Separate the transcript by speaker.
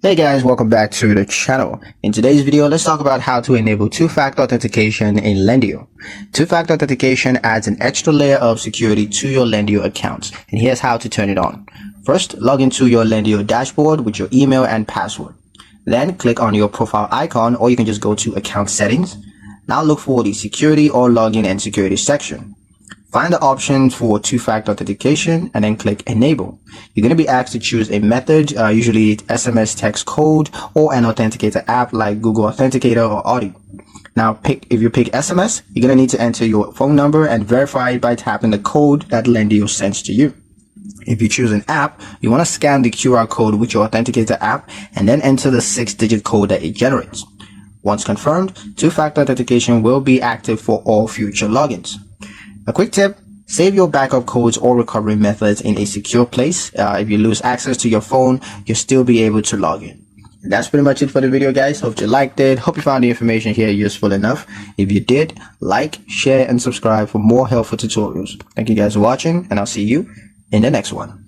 Speaker 1: Hey guys, welcome back to the channel. In today's video, let's talk about how to enable two-factor authentication in Lendio. Two-factor authentication adds an extra layer of security to your Lendio account, and here's how to turn it on. First, log into your Lendio dashboard with your email and password. Then click on your profile icon, or you can just go to account settings. Now look for the security or login and security section. Find the option for two-factor authentication and then click enable. You're going to be asked to choose a method, usually SMS text code or an authenticator app like Google Authenticator or Audi. Now if you pick SMS, you're going to need to enter your phone number and verify it by tapping the code that Lendio sends to you. If you choose an app, you want to scan the QR code with your authenticator app and then enter the 6-digit code that it generates. Once confirmed, two-factor authentication will be active for all future logins. A quick tip, save your backup codes or recovery methods in a secure place. If you lose access to your phone, you'll still be able to log in. That's pretty much it for the video, guys. Hope you liked it. Hope you found the information here useful enough. If you did, like, share, and subscribe for more helpful tutorials. Thank you guys for watching, and I'll see you in the next one.